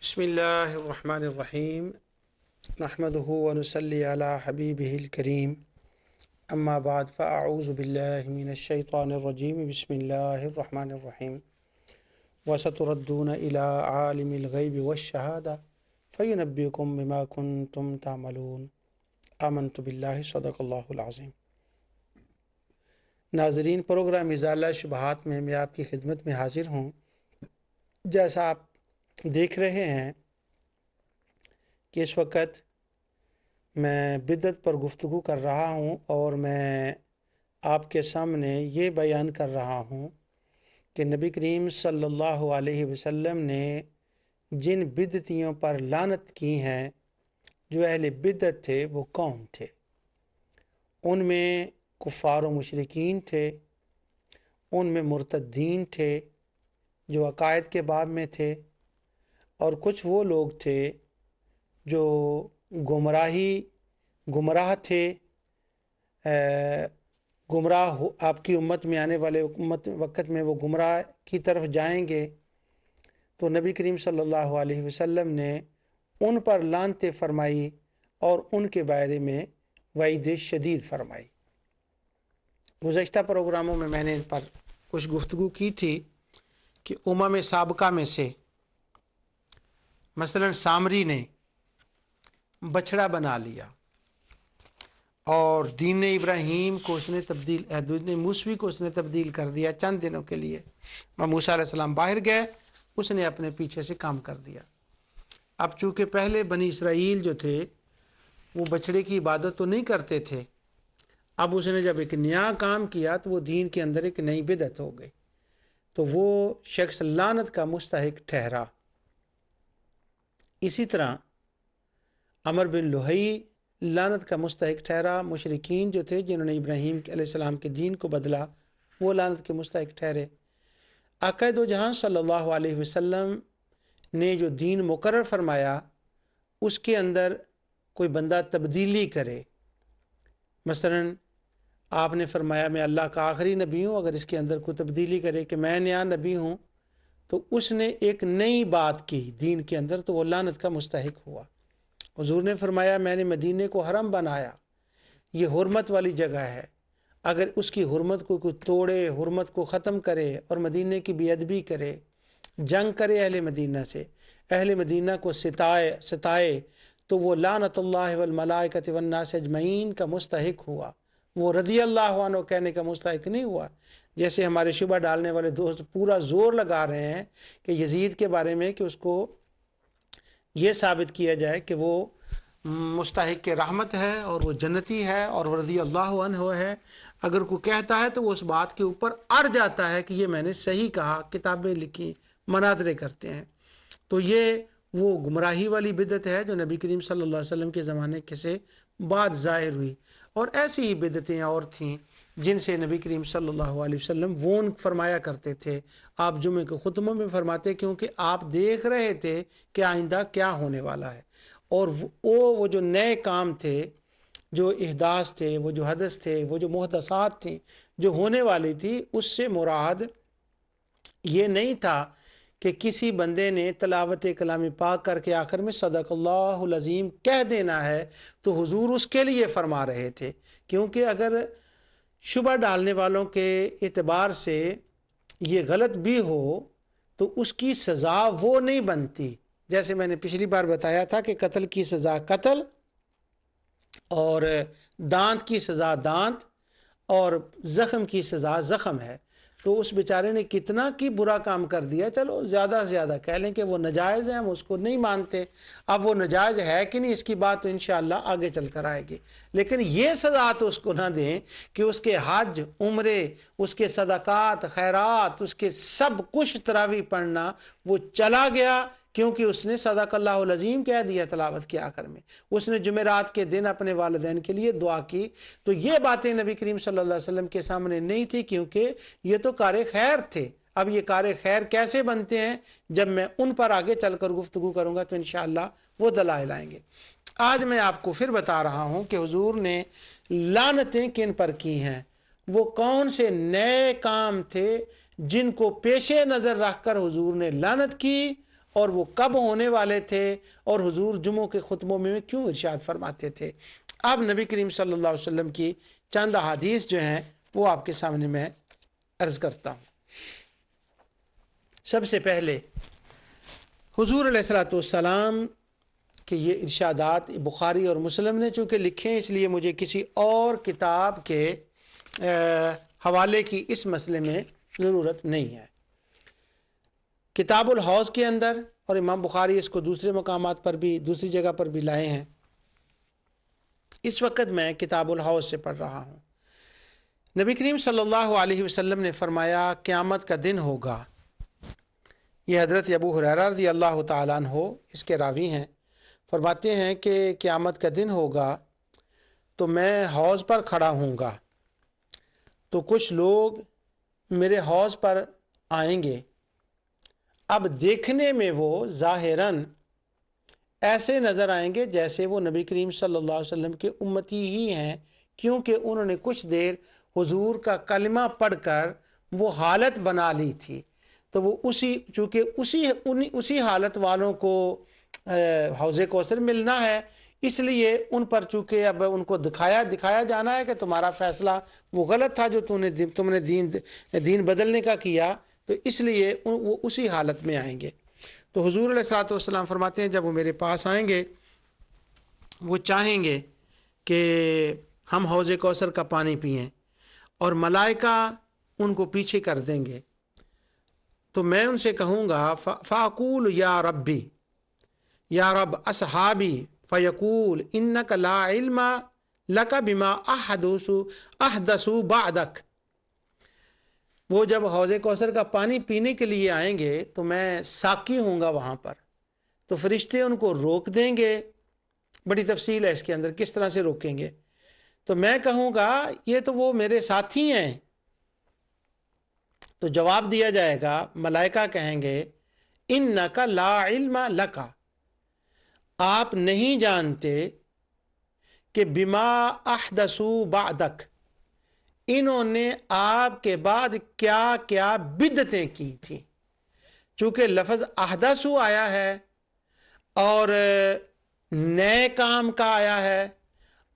بسم اللہ الرحمن الرحیم نحمده ونصلی علی حبیبہ الکریم اما بعد فاعوذ باللہ من الشیطان الرجیم بسم اللہ الرحمن الرحیم وستردون الی عالم الغیب والشہادہ فینبئکم بما کنتم تعملون آمنت باللہ صدق اللہ العظیم۔ ناظرین، پروگرام ازالہ شبہات میں آپ کی خدمت میں حاضر ہوں۔ جیسا آپ دیکھ رہے ہیں کہ اس وقت میں بدعت پر گفتگو کر رہا ہوں اور میں آپ کے سامنے یہ بیان کر رہا ہوں کہ نبی کریم صلی اللہ علیہ وسلم نے جن بدعتیوں پر لعنت کی ہیں، جو اہل بدعت تھے، وہ کون تھے؟ ان میں کفار و مشرکین تھے، ان میں مرتدین تھے جو عقائد کے باب میں تھے، اور کچھ وہ لوگ تھے جو گمراہ تھے، گمراہ آپ کی امت میں آنے والے وقت میں وہ گمراہ کی طرف جائیں گے۔ تو نبی کریم صلی اللہ علیہ وسلم نے ان پر لعنت فرمائی اور ان کے بارے میں وعید شدید فرمائی۔ گزشتہ پروگراموں میں نے ان پر کچھ گفتگو کی تھی کہ امم سابقہ میں سے مثلا سامری نے بچڑا بنا لیا اور دین ابراہیم کو اس نے دین موسوی کو اس نے تبدیل کر دیا چند دنوں کے لیے۔ موسیٰ علیہ السلام باہر گئے، اس نے اپنے پیچھے سے کام کر دیا۔ اب چونکہ پہلے بنی اسرائیل جو تھے وہ بچڑے کی عبادت تو نہیں کرتے تھے، اب اس نے جب ایک نیا کام کیا تو وہ دین کے اندر ایک نئی بدعت ہو گئی، تو وہ شخص لعنت کا مستحق ٹھہرا۔ اسی طرح عمر بن لوہی لعنت کا مستحق ٹھہرا۔ مشرکین جو تھے جنہوں نے ابراہیم علیہ السلام کے دین کو بدلا، وہ لعنت کے مستحق ٹھہرے۔ آقا دو جہاں صلی اللہ علیہ وسلم نے جو دین مقرر فرمایا، اس کے اندر کوئی بندہ تبدیلی کرے، مثلا آپ نے فرمایا میں اللہ کا آخری نبی ہوں، اگر اس کے اندر کوئی تبدیلی کرے کہ میں نیا نبی ہوں، تو اس نے ایک نئی بات کی دین کے اندر، تو وہ لعنت کا مستحق ہوا۔ حضور نے فرمایا میں نے مدینے کو حرم بنایا، یہ حرمت والی جگہ ہے، اگر اس کی حرمت کو کوئی توڑے، حرمت کو ختم کرے اور مدینے کی بے ادبی کرے، جنگ کرے اہل مدینہ سے، اہل مدینہ کو ستائے، تو وہ لعنت اللہ والملائکۃ والناس اجمعین کا مستحق ہوا، وہ رضی اللہ عنہ کہنے کا مستحق نہیں ہوا۔ جیسے ہمارے شبہ ڈالنے والے دوست پورا زور لگا رہے ہیں کہ یزید کے بارے میں کہ اس کو یہ ثابت کیا جائے کہ وہ مستحق رحمت ہے اور وہ جنتی ہے اور وہ رضی اللہ عنہ ہے، اگر کوئی کہتا ہے تو وہ اس بات کے اوپر اڑ جاتا ہے کہ یہ میں نے صحیح کہا، کتابیں لکھی، مناظرے کرتے ہیں۔ تو یہ وہ گمراہی والی بدعت ہے جو نبی کریم صلی اللہ علیہ وسلم کے زمانے کے سے بعد ظاہر ہوئی، اور ایسی ہی بدعتیں اور تھیں جن سے نبی کریم صلی اللہ علیہ وسلم وون فرمایا کرتے تھے۔ آپ جمعے کے خطبوں میں فرماتے کیونکہ آپ دیکھ رہے تھے کہ آئندہ کیا ہونے والا ہے، اور وہ جو نئے کام تھے، جو احداث تھے، وہ جو حدث تھے، وہ جو محدثات تھیں جو ہونے والی تھی، اس سے مراد یہ نہیں تھا کہ کسی بندے نے تلاوت کلام پاک کر کے آخر میں صدق اللہ العظیم کہہ دینا ہے، تو حضور اس کے لیے فرما رہے تھے، کیونکہ اگر شبہ ڈالنے والوں کے اعتبار سے یہ غلط بھی ہو تو اس کی سزا وہ نہیں بنتی۔ جیسے میں نے پچھلی بار بتایا تھا کہ قتل کی سزا قتل، اور دانت کی سزا دانت، اور زخم کی سزا زخم ہے۔ تو اس بیچارے نے کتنا کی برا کام کر دیا، چلو زیادہ سے زیادہ کہہ لیں کہ وہ نجائز ہے، ہم اس کو نہیں مانتے، اب وہ نجائز ہے کہ نہیں اس کی بات تو انشاءاللہ آگے چل کر آئے گی، لیکن یہ سزا تو اس کو نہ دیں کہ اس کے حج، عمرے، اس کے صدقات، خیرات، اس کے سب کچھ تراویح پڑھنا وہ چلا گیا کیونکہ اس نے صدق اللہ العظیم کہہ دیا تلاوت کے آخر میں، اس نے جمعرات کے دن اپنے والدین کے لیے دعا کی۔ تو یہ باتیں نبی کریم صلی اللہ علیہ وسلم کے سامنے نہیں تھی، کیونکہ یہ تو کار خیر تھے۔ اب یہ کار خیر کیسے بنتے ہیں، جب میں ان پر آگے چل کر گفتگو کروں گا تو انشاءاللہ وہ دلائل آئیں گے۔ آج میں آپ کو پھر بتا رہا ہوں کہ حضور نے لعنتیں کن پر کی ہیں، وہ کون سے نئے کام تھے جن کو پیش نظر رکھ کر حضور نے لعنت کی اور وہ کب ہونے والے تھے اور حضور جمعوں کے خطبوں میں کیوں ارشاد فرماتے تھے۔ اب نبی کریم صلی اللہ علیہ وسلم کی چند احادیث جو ہیں وہ آپ کے سامنے میں عرض کرتا ہوں۔ سب سے پہلے حضور علیہ الصلوۃ والسلام کہ یہ ارشادات بخاری اور مسلم نے چونکہ لکھے ہیں، اس لیے مجھے کسی اور کتاب کے حوالے کی اس مسئلے میں ضرورت نہیں ہے۔ کتاب الحوض کے اندر، اور امام بخاری اس کو دوسرے مقامات پر بھی دوسری جگہ پر بھی لائے ہیں، اس وقت میں کتاب الحوض سے پڑھ رہا ہوں۔ نبی کریم صلی اللہ علیہ وسلم نے فرمایا قیامت کا دن ہوگا، یہ حضرت ابو ہریرہ رضی اللہ تعالیٰ عنہ اس کے راوی ہیں، فرماتے ہیں کہ قیامت کا دن ہوگا تو میں حوض پر کھڑا ہوں گا، تو کچھ لوگ میرے حوض پر آئیں گے، اب دیکھنے میں وہ ظاہراً ایسے نظر آئیں گے جیسے وہ نبی کریم صلی اللہ علیہ وسلم کے امتی ہی ہیں، کیونکہ انہوں نے کچھ دیر حضور کا کلمہ پڑھ کر وہ حالت بنا لی تھی، تو وہ چونکہ اسی حالت والوں کو حوض کوثر ملنا ہے، اس لیے ان پر چونکہ اب ان کو دکھایا جانا ہے کہ تمہارا فیصلہ وہ غلط تھا جو تم نے دین بدلنے کا کیا، تو اس لیے وہ اسی حالت میں آئیں گے۔ تو حضور علیہ الصلوۃ والسلام فرماتے ہیں جب وہ میرے پاس آئیں گے وہ چاہیں گے کہ ہم حوض کوثر کا پانی پئیں، اور ملائکہ ان کو پیچھے کر دیں گے، تو میں ان سے کہوں گا فاقول یا ربی یا رب اصحابی فیقول انک لا علم لک بما احدثوا بعدک۔ وہ جب حوض کوثر کا پانی پینے کے لیے آئیں گے تو میں ساقی ہوں گا وہاں پر، تو فرشتے ان کو روک دیں گے، بڑی تفصیل ہے اس کے اندر کس طرح سے روکیں گے، تو میں کہوں گا یہ تو وہ میرے ساتھی ہیں، تو جواب دیا جائے گا، ملائکہ کہیں گے انک لا علم لک، آپ نہیں جانتے کہ بما احدثوا بعدک، انہوں نے آپ کے بعد کیا کیا بدعتیں کی تھی۔ چونکہ لفظ احدثوا آیا ہے اور نئے کام کا آیا ہے،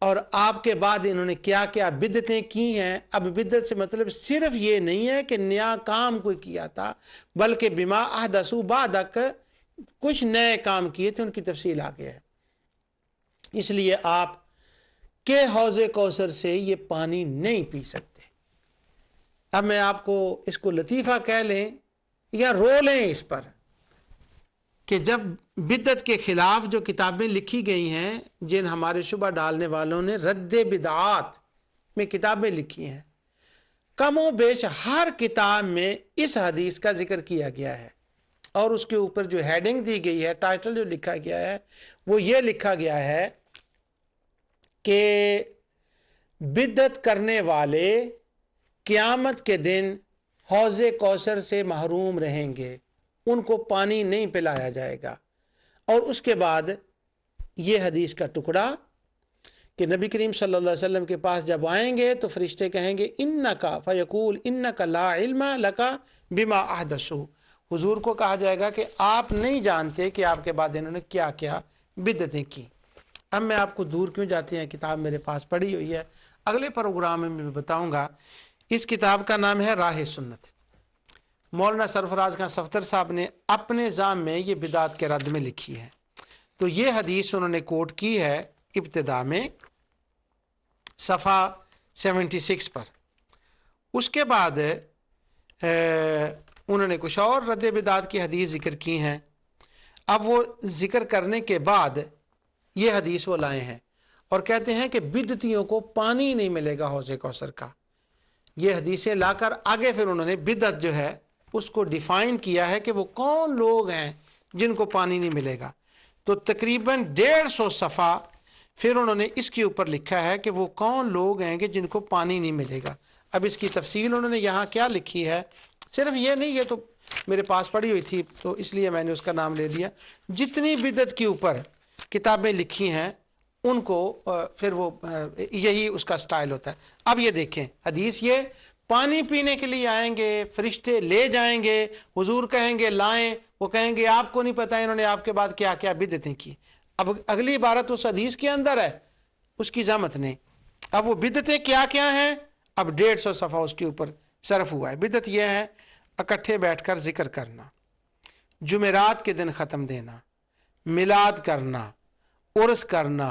اور آپ کے بعد انہوں نے کیا کیا بدعتیں کی ہیں۔ اب بدعت سے مطلب صرف یہ نہیں ہے کہ نیا کام کوئی کیا تھا، بلکہ بما احدثوا بعدک کچھ نئے کام کیے تھے، ان کی تفصیل آگے ہے۔ اس لیے آپ کہ حوض کوثر سے یہ پانی نہیں پی سکتے۔ اب میں آپ کو اس کو لطیفہ کہہ لیں یا رو لیں اس پر کہ جب بدعت کے خلاف جو کتابیں لکھی گئی ہیں، جن ہمارے شبہ ڈالنے والوں نے رد بدعات میں کتابیں لکھی ہیں، کم و بیش ہر کتاب میں اس حدیث کا ذکر کیا گیا ہے، اور اس کے اوپر جو ہیڈنگ دی گئی ہے، ٹائٹل جو لکھا گیا ہے، وہ یہ لکھا گیا ہے کہ بدعت کرنے والے قیامت کے دن حوض کوثر سے محروم رہیں گے، ان کو پانی نہیں پلایا جائے گا۔ اور اس کے بعد یہ حدیث کا ٹکڑا کہ نبی کریم صلی اللہ علیہ وسلم کے پاس جب آئیں گے تو فرشتے کہیں گے انکا فیقول انکا لا علم لکا بما احدثوا، حضور کو کہا جائے گا کہ آپ نہیں جانتے کہ آپ کے بعد انہوں نے کیا کیا بدعتیں کی۔ اب میں آپ کو دور کیوں جاتے ہیں، کتاب میرے پاس پڑھی ہوئی ہے، اگلے پروگرام میں بتاؤں گا۔ اس کتاب کا نام ہے راہ سنت، مولانا سرفراز خان صفدر صاحب نے اپنے نظام میں یہ بدعت کے رد میں لکھی ہے۔ تو یہ حدیث انہوں نے کوٹ کی ہے ابتدا میں صفحہ 76 پر، اس کے بعد انہوں نے کچھ اور رد بدعت کی حدیث ذکر کی ہیں۔ اب وہ ذکر کرنے کے بعد یہ حدیث وہ لائے ہیں اور کہتے ہیں کہ بدعتیوں کو پانی نہیں ملے گا حوض کوثر کا۔ یہ حدیثیں لا کر آگے پھر انہوں نے بدعت جو ہے اس کو ڈیفائن کیا ہے کہ وہ کون لوگ ہیں جن کو پانی نہیں ملے گا۔ تو تقریباً 150 صفحہ پھر انہوں نے اس کے اوپر لکھا ہے کہ وہ کون لوگ ہیں کہ جن کو پانی نہیں ملے گا۔ اب اس کی تفصیل انہوں نے یہاں کیا لکھی ہے، صرف یہ نہیں، یہ تو میرے پاس پڑھی ہوئی تھی تو اس لیے میں نے اس کا نام لے دیا۔ جتنی بدعت کے اوپر کتابیں لکھی ہیں ان کو پھر وہ یہی اس کا سٹائل ہوتا ہے۔ اب یہ دیکھیں حدیث، یہ پانی پینے کے لیے آئیں گے، فرشتے لے جائیں گے، حضور کہیں گے لائیں، وہ کہیں گے آپ کو نہیں پتا انہوں نے آپ کے بعد کیا کیا بدعتیں کی۔ اب اگلی عبارت اس حدیث کے اندر ہے، اس کی ضمت نہیں۔ اب وہ بدعتیں کیا کیا ہیں، اب 150 صفحہ اس کے اوپر صرف ہوا ہے۔ بدعت یہ ہے اکٹھے بیٹھ کر ذکر کرنا، جمعرات کے دن ختم دینا، میلاد کرنا، عرس کرنا،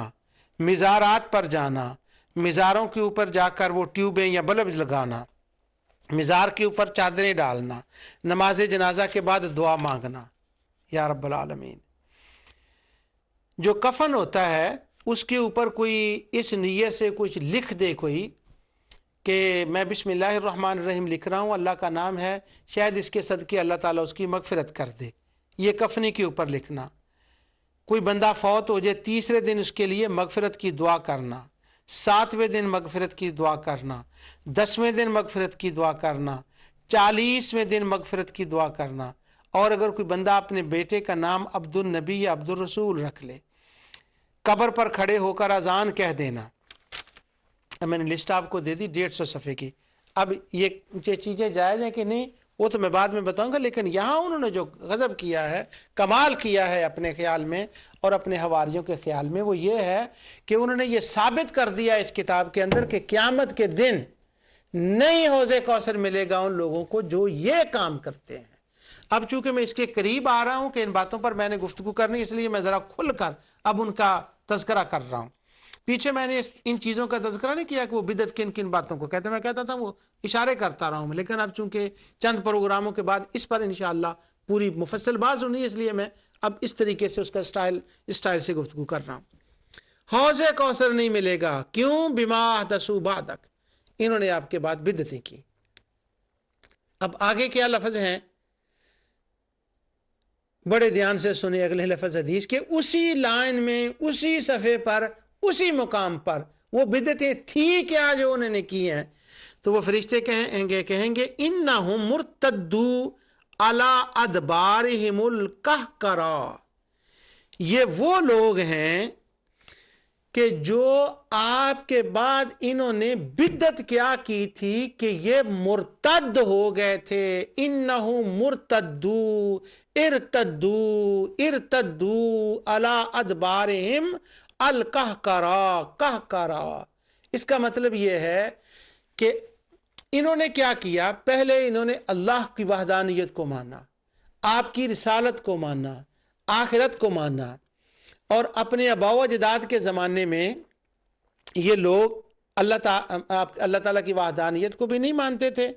مزارات پر جانا، مزاروں کے اوپر جا کر وہ ٹیوبیں یا بلب لگانا، مزار کے اوپر چادریں ڈالنا، نماز جنازہ کے بعد دعا مانگنا یا رب العالمین۔ جو کفن ہوتا ہے اس کے اوپر کوئی اس نیت سے کچھ لکھ دے کوئی کہ میں بسم اللہ الرحمن الرحیم لکھ رہا ہوں، اللہ کا نام ہے، شاید اس کے صدقے اللہ تعالیٰ اس کی مغفرت کر دے، یہ کفنی کے اوپر لکھنا۔ کوئی بندہ فوت ہو جائے، تیسرے دن اس کے لیے مغفرت کی دعا کرنا، 7ویں دن مغفرت کی دعا کرنا، 10ویں دن مغفرت کی دعا کرنا، 40ویں دن مغفرت کی دعا کرنا۔ اور اگر کوئی بندہ اپنے بیٹے کا نام عبد النبی یا عبد الرسول رکھ لے، قبر پر کھڑے ہو کر اذان کہہ دینا۔ اب میں نے لسٹ آپ کو دے دی 150 صفحے کی۔ اب یہ چیزیں جائز ہیں کہ نہیں وہ تو میں بعد میں بتاؤں گا، لیکن یہاں انہوں نے جو غضب کیا ہے، کمال کیا ہے اپنے خیال میں اور اپنے حواریوں کے خیال میں، وہ یہ ہے کہ انہوں نے یہ ثابت کر دیا اس کتاب کے اندر کہ قیامت کے دن نہیں حوض کوثر ملے گا ان لوگوں کو جو یہ کام کرتے ہیں۔ اب چونکہ میں اس کے قریب آ رہا ہوں کہ ان باتوں پر میں نے گفتگو کرنی، اس لیے میں ذرا کھل کر اب ان کا تذکرہ کر رہا ہوں۔ پیچھے میں نے ان چیزوں کا تذکرہ نہیں کیا کہ وہ بدعت کن کن باتوں کو کہتے ہیں، میں کہتا تھا وہ اشارے کرتا رہا ہوں، لیکن اب چونکہ چند پروگراموں کے بعد اس پر انشاءاللہ پوری مفصل بات سنی، اس لیے میں اب اس طریقے سے اس کا اسٹائل سے گفتگو کر رہا ہوں۔ حوض کوثر نہیں ملے گا، کیوں؟ بما احدثوا بعدک، انہوں نے آپ کے بعد بدعتیں کی۔ اب آگے کیا لفظ ہیں، بڑے دھیان سے سنیں اگلے لفظ حدیث کے، اسی لائن میں، اسی صفحے پر، اسی مقام پر وہ بدعتیں تھی کیا جو انہوں نے کی ہیں۔ تو وہ فرشتے کہیں گے انہم مرتدو علی ادبارہم القہقرا، یہ وہ لوگ ہیں کہ جو آپ کے بعد انہوں نے بدعت کیا کی تھی کہ یہ مرتد ہو گئے تھے۔ انہم مرتدو ارتدو علی ادبارہم القہقرا، قہقرا، اس کا مطلب یہ ہے کہ انہوں نے کیا کیا، پہلے انہوں نے اللہ کی وحدانیت کو مانا، آپ کی رسالت کو مانا، آخرت کو مانا، اور اپنے آباء و اجداد کے زمانے میں یہ لوگ اللہ تعالیٰ کی وحدانیت کو بھی نہیں مانتے تھے،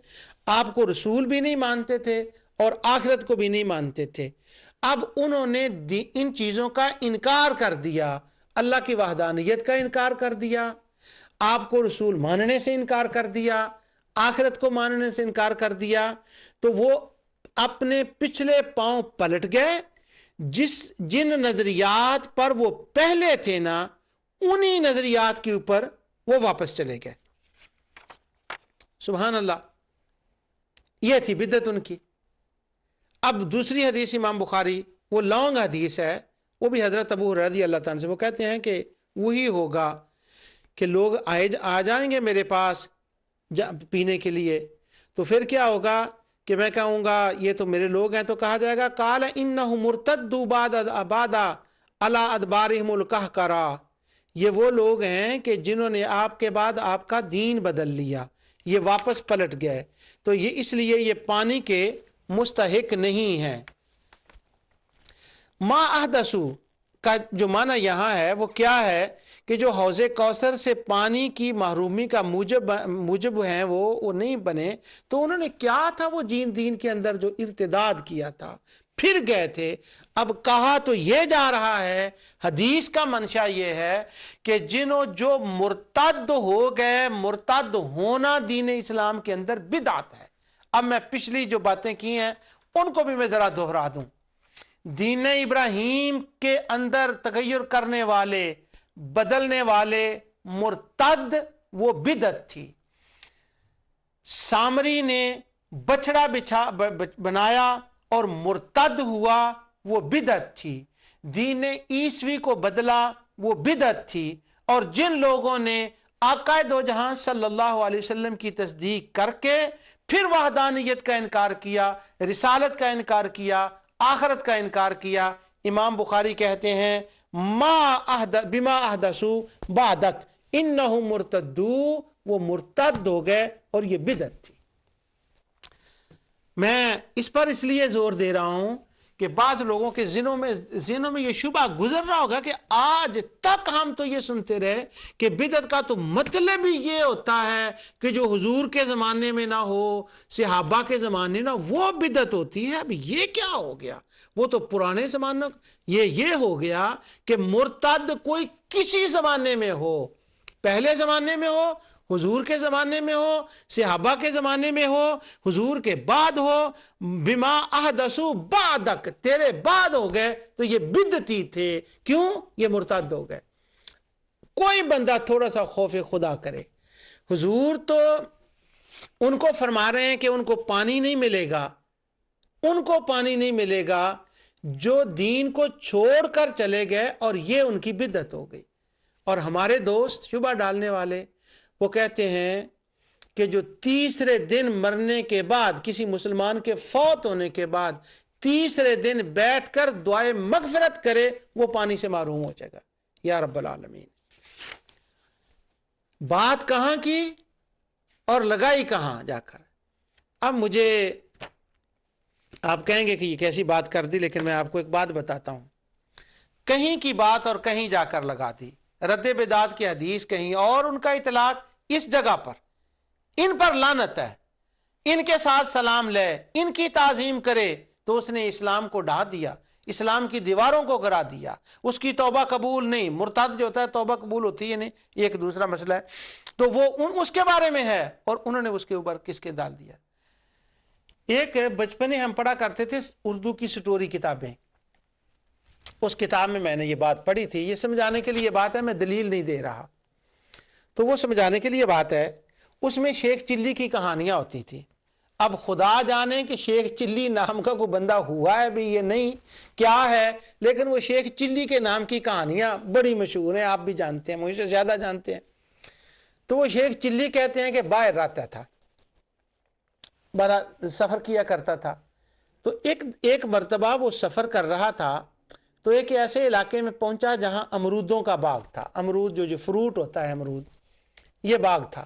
آپ کو رسول بھی نہیں مانتے تھے، اور آخرت کو بھی نہیں مانتے تھے۔ اب انہوں نے ان چیزوں کا انکار کر دیا، اللہ کی وحدانیت کا انکار کر دیا، آپ کو رسول ماننے سے انکار کر دیا، آخرت کو ماننے سے انکار کر دیا، تو وہ اپنے پچھلے پاؤں پلٹ گئے، جن نظریات پر وہ پہلے تھے نا، انہی نظریات کے اوپر وہ واپس چلے گئے۔ سبحان اللہ، یہ تھی بدعت ان کی۔ اب دوسری حدیث امام بخاری، وہ لانگ حدیث ہے، وہ بھی حضرت ابو ہریرہ رضی اللہ تعالیٰ سے، وہ کہتے ہیں کہ وہی ہوگا کہ لوگ آ جائیں گے میرے پاس پینے کے لیے، تو پھر کیا ہوگا کہ میں کہوں گا یہ تو میرے لوگ ہیں، تو کہا جائے گا قال انہم مرتدوا بعد علی ادبارہم القہقرا، یہ وہ لوگ ہیں کہ جنہوں نے آپ کے بعد آپ کا دین بدل لیا، یہ واپس پلٹ گئے، تو یہ اس لیے یہ پانی کے مستحق نہیں ہیں۔ ما احدثوا کا جو معنی یہاں ہے وہ کیا ہے کہ جو حوض کوثر سے پانی کی محرومی کا موجب ہیں وہ نہیں بنے، تو انہوں نے کیا تھا وہ دین کے اندر جو ارتداد کیا تھا، پھر گئے تھے۔ اب کہا تو یہ جا رہا ہے، حدیث کا منشا یہ ہے کہ جو مرتد ہو گئے، مرتد ہونا دین اسلام کے اندر بدعت ہے۔ اب میں پچھلی جو باتیں کی ہیں ان کو بھی میں ذرا دہرا دوں۔ دین ابراہیم کے اندر تغیر کرنے والے، بدلنے والے، مرتد، وہ بدعت تھی۔ سامری نے بچڑا بنایا اور مرتد ہوا، وہ بدعت تھی۔ دین عیسوی کو بدلا، وہ بدعت تھی۔ اور جن لوگوں نے آقا دو جہاں صلی اللہ علیہ وسلم کی تصدیق کر کے پھر وحدانیت کا انکار کیا، رسالت کا انکار کیا، آخرت کا انکار کیا۔ امام بخاری کہتے ہیں بما احدثوا بعدک انہم مرتدو، وہ مرتد ہو گئے اور یہ بدعت تھی۔ میں اس پر اس لیے زور دے رہا ہوں کہ بعض لوگوں کے ذہنوں میں یہ شبہ گزر رہا ہوگا کہ آج تک ہم تو یہ سنتے رہے کہ بدعت کا تو مطلب ہی یہ ہوتا ہے کہ جو حضور کے زمانے میں نہ ہو، صحابہ کے زمانے نہ، وہ بدعت ہوتی ہے۔ اب یہ کیا ہو گیا؟ وہ تو پرانے زمانے یہ ہو گیا کہ مرتد کوئی کسی زمانے میں ہو، پہلے زمانے میں ہو، حضور کے زمانے میں ہو، صحابہ کے زمانے میں ہو، حضور کے بعد ہو، بما احدثوا بعدک، تیرے بعد ہو گئے تو یہ بدعتی تھے۔ کیوں؟ یہ مرتد ہو گئے۔ کوئی بندہ تھوڑا سا خوف خدا کرے، حضور تو ان کو فرما رہے ہیں کہ ان کو پانی نہیں ملے گا، ان کو پانی نہیں ملے گا جو دین کو چھوڑ کر چلے گئے، اور یہ ان کی بدعت ہو گئی۔ اور ہمارے دوست شبہ ڈالنے والے وہ کہتے ہیں کہ جو تیسرے دن مرنے کے بعد، کسی مسلمان کے فوت ہونے کے بعد تیسرے دن بیٹھ کر دعائے مغفرت کرے وہ پانی سے محروم ہو جائے گا۔ یا رب العالمین، بات کہاں کی اور لگائی کہاں جا کر؟ اب مجھے آپ کہیں گے کہ یہ کیسی بات کر دی، لیکن میں آپ کو ایک بات بتاتا ہوں۔ کہیں کی بات اور کہیں جا کر لگا دی، رد بدعت کی حدیث کہیں اور ان کا اطلاق اس جگہ پر، ان پر لعنت ہے، ان کے ساتھ سلام لے، ان کی تعظیم کرے تو اس نے اسلام کو ڈھا دیا، اسلام کی دیواروں کو گرا دیا، اس کی توبہ قبول نہیں۔ مرتد جو ہوتا ہے توبہ قبول ہوتی ہے نہیں، یہ ایک دوسرا مسئلہ ہے، تو وہ اس کے بارے میں ہے، اور انہوں نے اس کے اوپر کس کے ڈال دیا۔ ایک بچپنے ہم پڑھا کرتے تھے اردو کی سٹوری کتابیں، اس کتاب میں نے یہ بات پڑھی تھی۔ یہ سمجھانے کے لیے بات ہے، میں دلیل نہیں دے رہا، تو وہ سمجھانے کے لیے بات ہے۔ اس میں شیخ چلی کی کہانیاں ہوتی تھی۔ اب خدا جانے کہ شیخ چلی نام کا کوئی بندہ ہوا ہے بھی یہ نہیں کیا ہے، لیکن وہ شیخ چلی کے نام کی کہانیاں بڑی مشہور ہیں، آپ بھی جانتے ہیں، مجھ سے زیادہ جانتے ہیں۔ تو وہ شیخ چلی کہتے ہیں کہ باہر رہتا تھا، بڑا سفر کیا کرتا تھا، تو ایک مرتبہ وہ سفر کر رہا تھا تو ایک ایسے علاقے میں پہنچا جہاں امرودوں کا باغ تھا۔ امرود جو فروٹ ہوتا ہے، امرود، یہ باغ تھا۔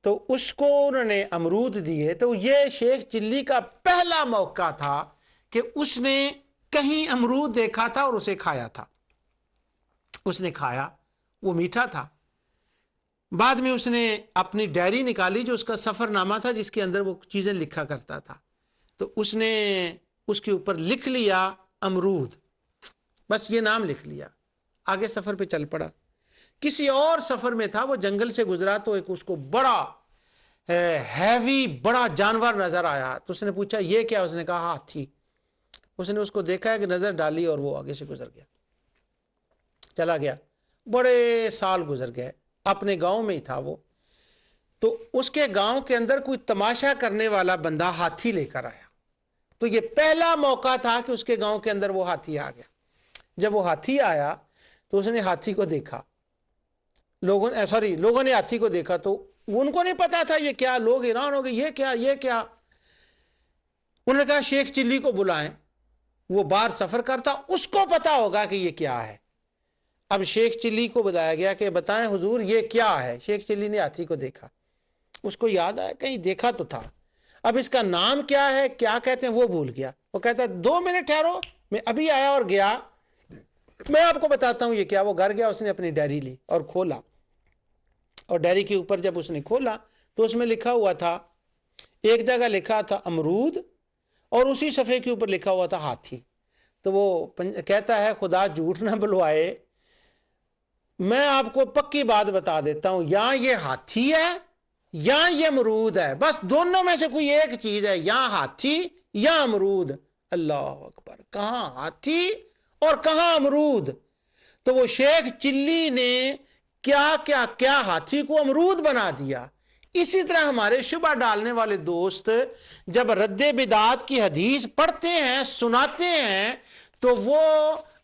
تو اس کو انہوں نے امرود دیے، تو یہ شیخ چلی کا پہلا موقع تھا کہ اس نے کہیں امرود دیکھا تھا اور اسے کھایا تھا۔ اس نے کھایا، وہ میٹھا تھا۔ بعد میں اس نے اپنی ڈائری نکالی جو اس کا سفر نامہ تھا، جس کے اندر وہ چیزیں لکھا کرتا تھا، تو اس نے اس کے اوپر لکھ لیا امرود، بس یہ نام لکھ لیا۔ آگے سفر پہ چل پڑا۔ کسی اور سفر میں تھا، وہ جنگل سے گزرا تو ایک اس کو بڑا ہیوی بڑا جانور نظر آیا، تو اس نے پوچھا یہ کیا؟ اس نے کہا ہاتھی۔ اس نے اس کو دیکھا کہ نظر ڈالی اور وہ آگے سے گزر گیا، چلا گیا۔ بڑے سال گزر گئے، اپنے گاؤں میں ہی تھا وہ، تو اس کے گاؤں کے اندر کوئی تماشا کرنے والا بندہ ہاتھی لے کر آیا، تو یہ پہلا موقع تھا کہ اس کے گاؤں کے اندر وہ ہاتھی آ گیا۔ جب وہ ہاتھی آیا تو اس نے ہاتھی کو دیکھا، لوگوں نے ہاتھی کو دیکھا تو ان کو نہیں پتا تھا یہ کیا، لوگ حیران ہو گئے، یہ کیا؟ انہوں نے کہا شیخ چلی کو بلائیں، وہ باہر سفر کرتا، اس کو پتا ہوگا کہ یہ کیا ہے۔ اب شیخ چلی کو بتایا گیا کہ بتائیں حضور یہ کیا ہے۔ شیخ چلی نے ہاتھی کو دیکھا، اس کو یاد آیا کہیں دیکھا تو تھا، اب اس کا نام کیا ہے، کیا کہتے ہیں وہ بھول گیا۔ وہ کہتا ہے 2 منٹ ٹھہرو، میں ابھی آیا اور گیا، میں آپ کو بتاتا ہوں یہ کیا۔ وہ گھر گیا، اس نے اپنی ڈائری لی اور کھولا، اور ڈائری کے اوپر جب اس نے کھولا تو اس میں لکھا ہوا تھا، ایک جگہ لکھا تھا امرود اور اسی صفحے کے اوپر لکھا ہوا تھا ہاتھی۔ تو وہ کہتا ہے خدا جھوٹ نہ بلوائے، میں آپ کو پکی بات بتا دیتا ہوں، یا یہ ہاتھی ہے یا یہ امرود ہے، بس دونوں میں سے کوئی ایک چیز ہے، یا ہاتھی یا امرود۔ اللہ اکبر، کہاں ہاتھی اور کہاں امرود؟ تو وہ شیخ چلی نے کیا ہاتھی کو امرود بنا دیا۔ اسی طرح ہمارے شبہ ڈالنے والے دوست جب رد بدعت کی حدیث پڑھتے ہیں، سناتے ہیں، تو وہ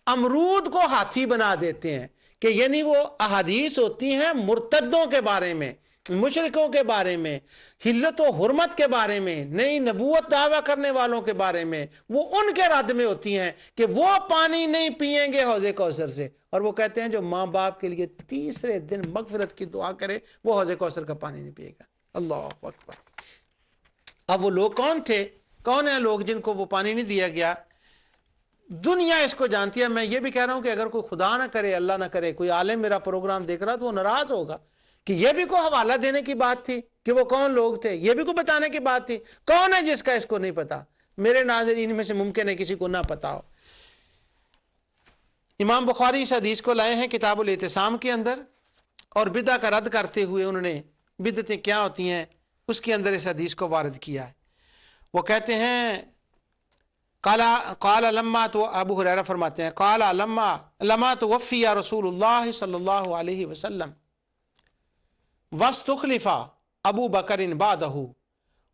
امرود کو ہاتھی بنا دیتے ہیں۔ کہ یعنی وہ احادیث ہوتی ہیں مرتدوں کے بارے میں، مشرکوں کے بارے میں، حلت و حرمت کے بارے میں، نئی نبوت دعویٰ کرنے والوں کے بارے میں، وہ ان کے رد میں ہوتی ہیں کہ وہ پانی نہیں پئیں گے حوض کوثر سے، اور وہ کہتے ہیں جو ماں باپ کے لیے تیسرے دن مغفرت کی دعا کرے وہ حوض کوثر کا پانی نہیں پیے گا۔ اللہ اکبر۔ اب وہ لوگ کون تھے؟ کون ہیں لوگ جن کو وہ پانی نہیں دیا گیا؟ دنیا اس کو جانتی ہے۔ میں یہ بھی کہہ رہا ہوں کہ اگر کوئی خدا نہ کرے، اللہ نہ کرے، کوئی عالم میرا پروگرام دیکھ رہا تو وہ ناراض ہوگا کہ یہ بھی کوئی حوالہ دینے کی بات تھی کہ وہ کون لوگ تھے، یہ بھی کوئی بتانے کی بات تھی۔ کون ہے جس کا اس کو نہیں پتا؟ میرے ناظرین میں سے ممکن ہے کسی کو نہ پتا ہو۔ امام بخاری اس حدیث کو لائے ہیں کتاب الاعتصام کے اندر، اور بدعہ کا رد کرتے ہوئے انہوں نے بدعتیں کیا ہوتی ہیں اس کے اندر اس حدیث کو وارد کیا ہے۔ وہ کہتے ہیں قال لما، تو ابو ہریرہ فرماتے ہیں قال لما توفی رسول اللہ صلی اللہ علیہ وسلم واستخلف ابو بکر بعدہ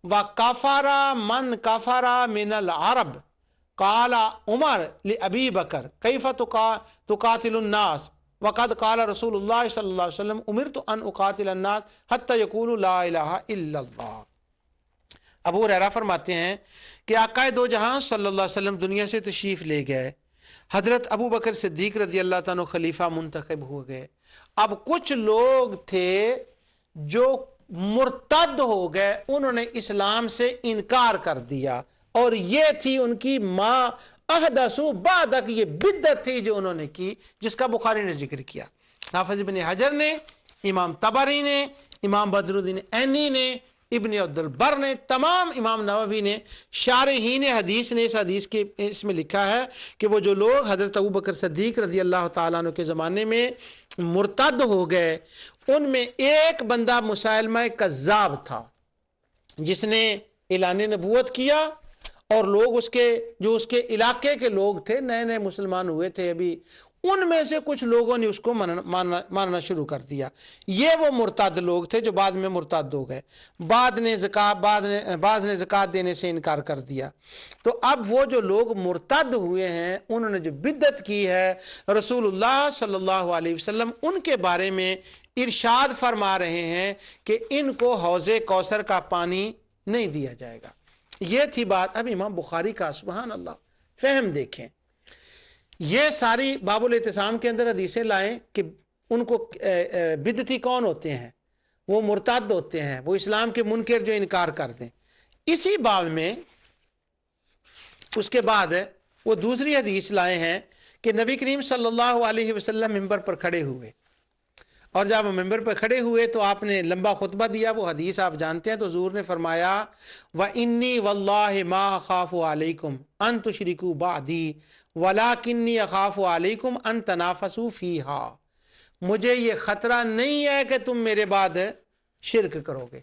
وکفر من کفر من العرب قال عمر لابی بکر کیف تقاتل الناس وقد قال رسول اللہ صلی اللہ علیہ وسلم امرت ان اقاتل الناس حتی یقولوا لا الہ الا اللہ۔ ابو ہریرہ فرماتے ہیں کہ آقا دو جہاں صلی اللہ علیہ وسلم دنیا سے تشریف لے گئے، حضرت ابو بکر صدیق رضی اللہ تعالیٰ خلیفہ منتخب ہو گئے۔ اب کچھ لوگ تھے جو مرتد ہو گئے، انہوں نے اسلام سے انکار کر دیا، اور یہ تھی ان کی ما احدثوا بعدک، یہ بدعت تھی جو انہوں نے کی، جس کا بخاری نے ذکر کیا، حافظ ابن حجر نے، امام طبری نے، امام بدر الدین عینی نے، ابن عبد البر نے، تمام امام نووی نے، شارحین حدیث نے اس حدیث کے اس میں لکھا ہے کہ وہ جو لوگ حضرت ابو بکر صدیق رضی اللہ تعالیٰ عنہ کے زمانے میں مرتد ہو گئے، ان میں ایک بندہ مسیلمہ کذاب تھا جس نے اعلان نبوت کیا، اور لوگ اس کے علاقے کے لوگ تھے، نئے نئے مسلمان ہوئے تھے ابھی، ان میں سے کچھ لوگوں نے اس کو ماننا شروع کر دیا۔ یہ وہ مرتد لوگ تھے جو بعد میں مرتد ہو گئے، بعض نے زکوٰۃ دینے سے انکار کر دیا۔ تو اب وہ جو لوگ مرتد ہوئے ہیں، انہوں نے جو بدعت کی ہے، رسول اللہ صلی اللہ علیہ وسلم ان کے بارے میں ارشاد فرما رہے ہیں کہ ان کو حوض کوثر کا پانی نہیں دیا جائے گا۔ یہ تھی بات۔ اب امام بخاری کا سبحان اللہ فہم دیکھیں، یہ ساری باب الاعتصام کے اندر حدیثیں لائیں کہ ان کو بدعتی کون ہوتے ہیں؟ وہ مرتد ہوتے ہیں، وہ اسلام کے منکر جو انکار کر دیں۔ اسی باب میں اس کے بعد وہ دوسری حدیث لائے ہیں کہ نبی کریم صلی اللہ علیہ وسلم ممبر پر کھڑے ہوئے، اور جب ممبر پر کھڑے ہوئے تو آپ نے لمبا خطبہ دیا، وہ حدیث آپ جانتے ہیں۔ تو حضور نے فرمایا وَإِنِّي وَاللَّهِ مَا أَخَافُ عَلَيْكُمْ أَن تُشْرِكُوا بَعْدِي وَلَكِنِّي أَخَافُ عَلَيْكُمْ أَن تَنَافَسُوا فِيهَا، مجھے یہ خطرہ نہیں ہے کہ تم میرے بعد شرک کرو گے،